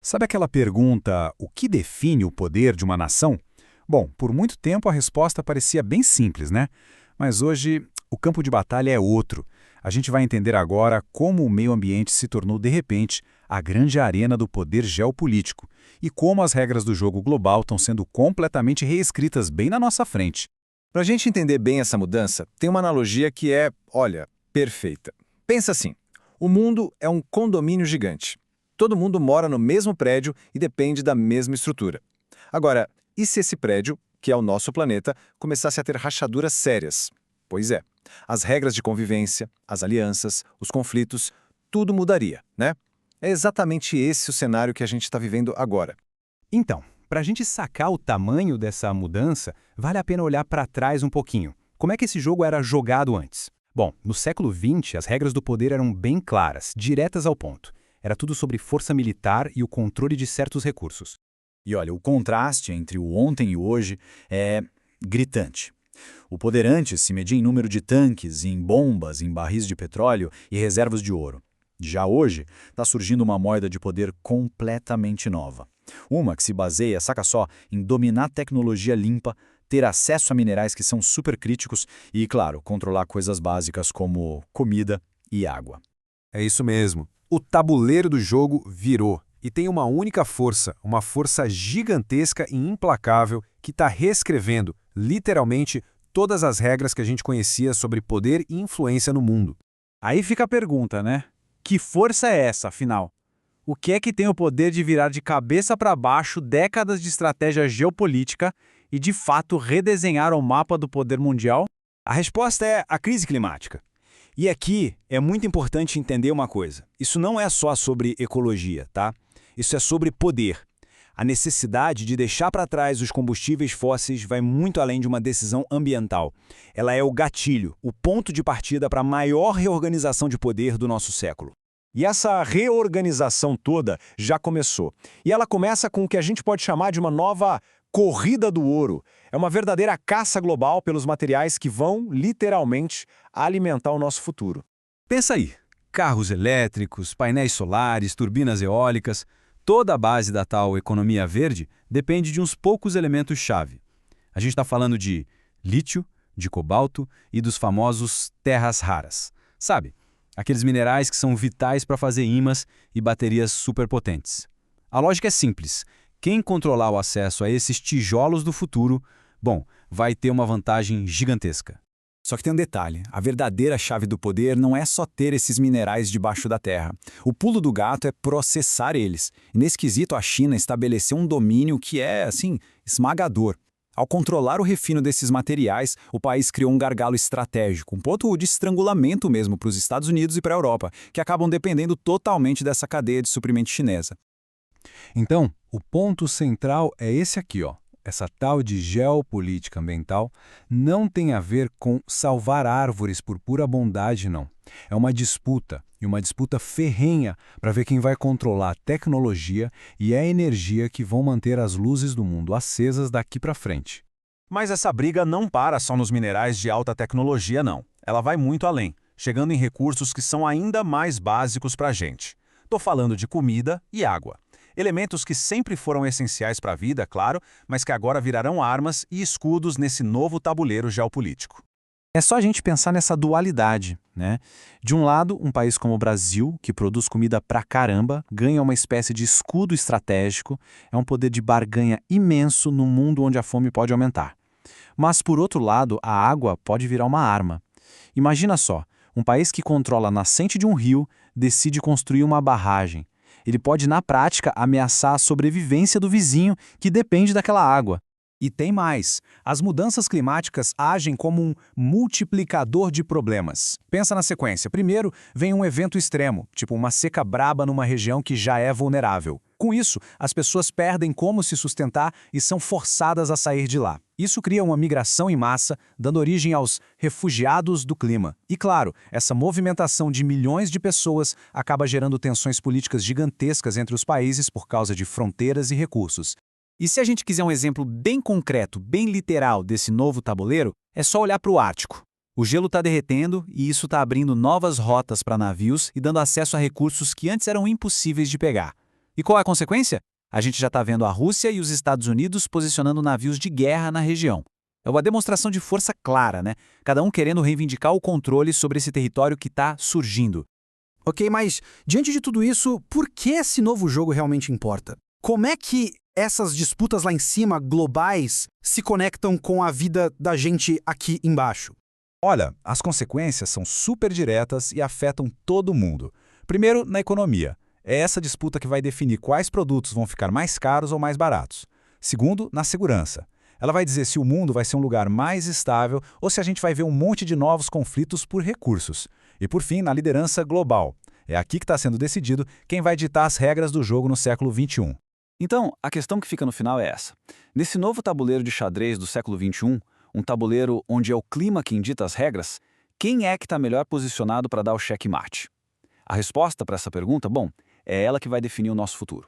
Sabe aquela pergunta, o que define o poder de uma nação? Bom, por muito tempo a resposta parecia bem simples, né? Mas hoje o campo de batalha é outro. A gente vai entender agora como o meio ambiente se tornou, de repente, a grande arena do poder geopolítico e como as regras do jogo global estão sendo completamente reescritas bem na nossa frente. Para a gente entender bem essa mudança, tem uma analogia que é, olha, perfeita. Pensa assim, o mundo é um condomínio gigante. Todo mundo mora no mesmo prédio e depende da mesma estrutura. Agora, e se esse prédio, que é o nosso planeta, começasse a ter rachaduras sérias? Pois é, as regras de convivência, as alianças, os conflitos, tudo mudaria, né? É exatamente esse o cenário que a gente está vivendo agora. Então, para a gente sacar o tamanho dessa mudança, vale a pena olhar para trás um pouquinho. Como é que esse jogo era jogado antes? Bom, no século XX, as regras do poder eram bem claras, diretas ao ponto. Era tudo sobre força militar e o controle de certos recursos. E olha, o contraste entre o ontem e o hoje é gritante. O poder antes se media em número de tanques, em bombas, em barris de petróleo e reservas de ouro. Já hoje, está surgindo uma moeda de poder completamente nova. Uma que se baseia, saca só, em dominar tecnologia limpa, ter acesso a minerais que são supercríticos e, claro, controlar coisas básicas como comida e água. É isso mesmo. O tabuleiro do jogo virou e tem uma força gigantesca e implacável que está reescrevendo, literalmente, todas as regras que a gente conhecia sobre poder e influência no mundo. Aí fica a pergunta, né? Que força é essa, afinal? O que é que tem o poder de virar de cabeça para baixo décadas de estratégia geopolítica e, de fato, redesenhar o mapa do poder mundial? A resposta é a crise climática. E aqui é muito importante entender uma coisa. Isso não é só sobre ecologia, tá? Isso é sobre poder. A necessidade de deixar para trás os combustíveis fósseis vai muito além de uma decisão ambiental. Ela é o gatilho, o ponto de partida para a maior reorganização de poder do nosso século. E essa reorganização toda já começou. E ela começa com o que a gente pode chamar de uma nova corrida do ouro. É uma verdadeira caça global pelos materiais que vão, literalmente, alimentar o nosso futuro. Pensa aí, carros elétricos, painéis solares, turbinas eólicas, toda a base da tal economia verde depende de uns poucos elementos-chave. A gente está falando de lítio, de cobalto e dos famosos terras raras. Sabe? Aqueles minerais que são vitais para fazer ímãs e baterias superpotentes. A lógica é simples. Quem controlar o acesso a esses tijolos do futuro, bom, vai ter uma vantagem gigantesca. Só que tem um detalhe, a verdadeira chave do poder não é só ter esses minerais debaixo da terra. O pulo do gato é processar eles. E nesse quesito, a China estabeleceu um domínio que é, assim, esmagador. Ao controlar o refino desses materiais, o país criou um gargalo estratégico, um ponto de estrangulamento mesmo para os Estados Unidos e para a Europa, que acabam dependendo totalmente dessa cadeia de suprimento chinesa. Então, o ponto central é esse aqui, ó. Essa tal de geopolítica ambiental não tem a ver com salvar árvores por pura bondade, não. É uma disputa, e uma disputa ferrenha para ver quem vai controlar a tecnologia e a energia que vão manter as luzes do mundo acesas daqui para frente. Mas essa briga não para só nos minerais de alta tecnologia, não. Ela vai muito além, chegando em recursos que são ainda mais básicos para a gente. Estou falando de comida e água. Elementos que sempre foram essenciais para a vida, claro, mas que agora virarão armas e escudos nesse novo tabuleiro geopolítico. É só a gente pensar nessa dualidade, né? De um lado, um país como o Brasil, que produz comida pra caramba, ganha uma espécie de escudo estratégico, é um poder de barganha imenso num mundo onde a fome pode aumentar. Mas, por outro lado, a água pode virar uma arma. Imagina só, um país que controla a nascente de um rio decide construir uma barragem. Ele pode, na prática, ameaçar a sobrevivência do vizinho, que depende daquela água. E tem mais. As mudanças climáticas agem como um multiplicador de problemas. Pensa na sequência. Primeiro, vem um evento extremo, tipo uma seca braba numa região que já é vulnerável. Com isso, as pessoas perdem como se sustentar e são forçadas a sair de lá. Isso cria uma migração em massa, dando origem aos refugiados do clima. E claro, essa movimentação de milhões de pessoas acaba gerando tensões políticas gigantescas entre os países por causa de fronteiras e recursos. E se a gente quiser um exemplo bem concreto, bem literal desse novo tabuleiro, é só olhar para o Ártico. O gelo está derretendo e isso está abrindo novas rotas para navios e dando acesso a recursos que antes eram impossíveis de pegar. E qual é a consequência? A gente já está vendo a Rússia e os Estados Unidos posicionando navios de guerra na região. É uma demonstração de força clara, né? Cada um querendo reivindicar o controle sobre esse território que está surgindo. Ok, mas diante de tudo isso, por que esse novo jogo realmente importa? Como é que essas disputas lá em cima, globais, se conectam com a vida da gente aqui embaixo? Olha, as consequências são super diretas e afetam todo mundo. Primeiro, na economia. É essa disputa que vai definir quais produtos vão ficar mais caros ou mais baratos. Segundo, na segurança. Ela vai dizer se o mundo vai ser um lugar mais estável ou se a gente vai ver um monte de novos conflitos por recursos. E por fim, na liderança global. É aqui que está sendo decidido quem vai ditar as regras do jogo no século XXI. Então, a questão que fica no final é essa. Nesse novo tabuleiro de xadrez do século XXI, um tabuleiro onde é o clima quem dita as regras, quem é que está melhor posicionado para dar o checkmate? A resposta para essa pergunta, bom, é ela que vai definir o nosso futuro.